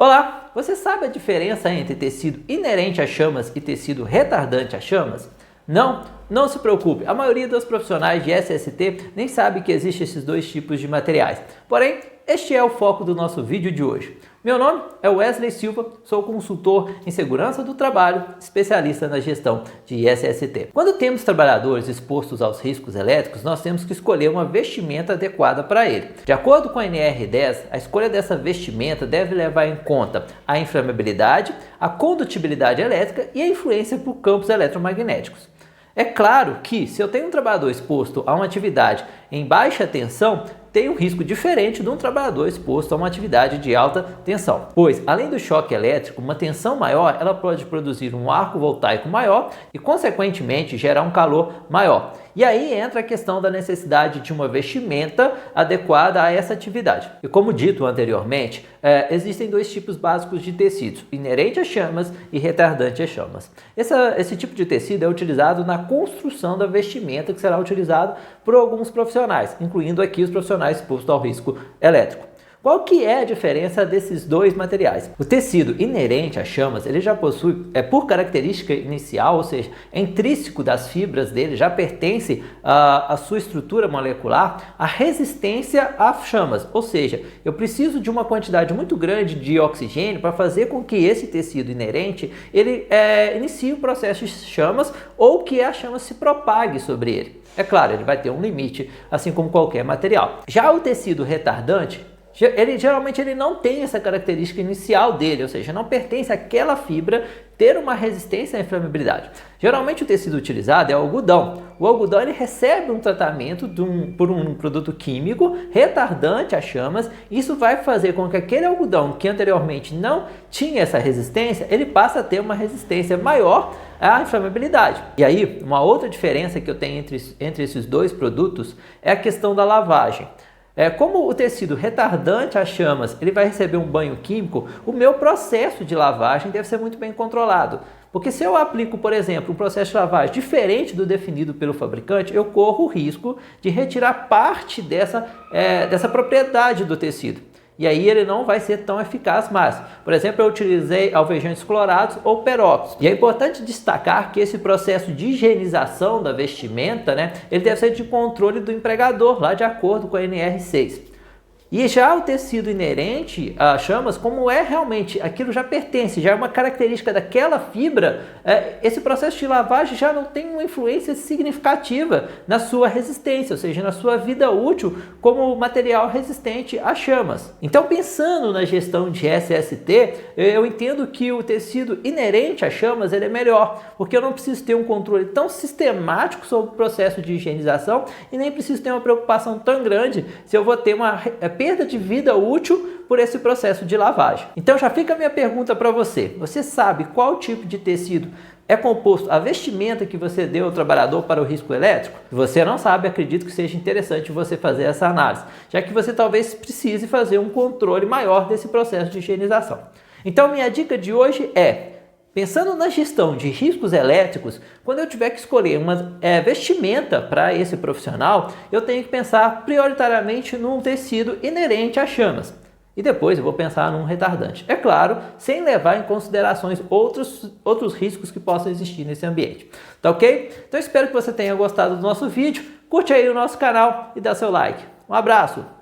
Olá, você sabe a diferença entre tecido inerente a chamas e tecido retardante a chamas? Não? Não se preocupe, a maioria dos profissionais de SST nem sabe que existem esses dois tipos de materiais. Porém, este é o foco do nosso vídeo de hoje. Meu nome é Wesley Silva, sou consultor em segurança do trabalho, especialista na gestão de SST. Quando temos trabalhadores expostos aos riscos elétricos, nós temos que escolher uma vestimenta adequada para ele. De acordo com a NR10, a escolha dessa vestimenta deve levar em conta a inflamabilidade, a condutibilidade elétrica e a influência por campos eletromagnéticos. É claro que, se eu tenho um trabalhador exposto a uma atividade em baixa tensão, tem um risco diferente de um trabalhador exposto a uma atividade de alta tensão. Pois, além do choque elétrico, uma tensão maior ela pode produzir um arco voltaico maior e, consequentemente, gerar um calor maior. E aí entra a questão da necessidade de uma vestimenta adequada a essa atividade. E como dito anteriormente, existem dois tipos básicos de tecidos, inerente a chamas e retardante a chamas. Esse tipo de tecido é utilizado na construção da vestimenta que será utilizado por alguns profissionais, incluindo aqui os profissionais expostos ao risco elétrico. Qual que é a diferença desses dois materiais? O tecido inerente a chamas, ele já possui, por característica inicial, ou seja, é intrínseco das fibras dele, já pertence à sua estrutura molecular, a resistência a chamas, ou seja, eu preciso de uma quantidade muito grande de oxigênio para fazer com que esse tecido inerente, ele inicie o processo de chamas ou que a chama se propague sobre ele. É claro, ele vai ter um limite, assim como qualquer material. Já o tecido retardante, geralmente ele não tem essa característica inicial dele, ou seja, não pertence àquela fibra ter uma resistência à inflamabilidade. Geralmente o tecido utilizado é o algodão. O algodão ele recebe um tratamento por um produto químico retardante a chamas. Isso vai fazer com que aquele algodão que anteriormente não tinha essa resistência, ele passe a ter uma resistência maior à inflamabilidade. E aí, uma outra diferença que eu tenho entre esses dois produtos é a questão da lavagem. Como o tecido retardante a chamas ele vai receber um banho químico, o meu processo de lavagem deve ser muito bem controlado. Porque se eu aplico, por exemplo, um processo de lavagem diferente do definido pelo fabricante, eu corro o risco de retirar parte dessa propriedade do tecido. E aí ele não vai ser tão eficaz mais. Por exemplo, eu utilizei alvejantes clorados ou peróxido. E é importante destacar que esse processo de higienização da vestimenta, ele deve ser de controle do empregador, lá de acordo com a NR6. E já o tecido inerente a chamas, como é realmente, aquilo já pertence, já é uma característica daquela fibra, esse processo de lavagem já não tem uma influência significativa na sua resistência, ou seja, na sua vida útil como material resistente a chamas. Então, pensando na gestão de SST, eu entendo que o tecido inerente a chamas ele é melhor, porque eu não preciso ter um controle tão sistemático sobre o processo de higienização e nem preciso ter uma preocupação tão grande se eu vou ter uma perda de vida útil por esse processo de lavagem. Então já fica a minha pergunta para você. Você sabe qual tipo de tecido é composto a vestimenta que você deu ao trabalhador para o risco elétrico? Se você não sabe, acredito que seja interessante você fazer essa análise, já que você talvez precise fazer um controle maior desse processo de higienização. Então minha dica de hoje é: pensando na gestão de riscos elétricos, quando eu tiver que escolher uma vestimenta para esse profissional, eu tenho que pensar prioritariamente num tecido inerente a chamas. E depois eu vou pensar num retardante. É claro, sem levar em considerações outros riscos que possam existir nesse ambiente. Tá ok? Então espero que você tenha gostado do nosso vídeo. Curte aí o nosso canal e dá seu like. Um abraço!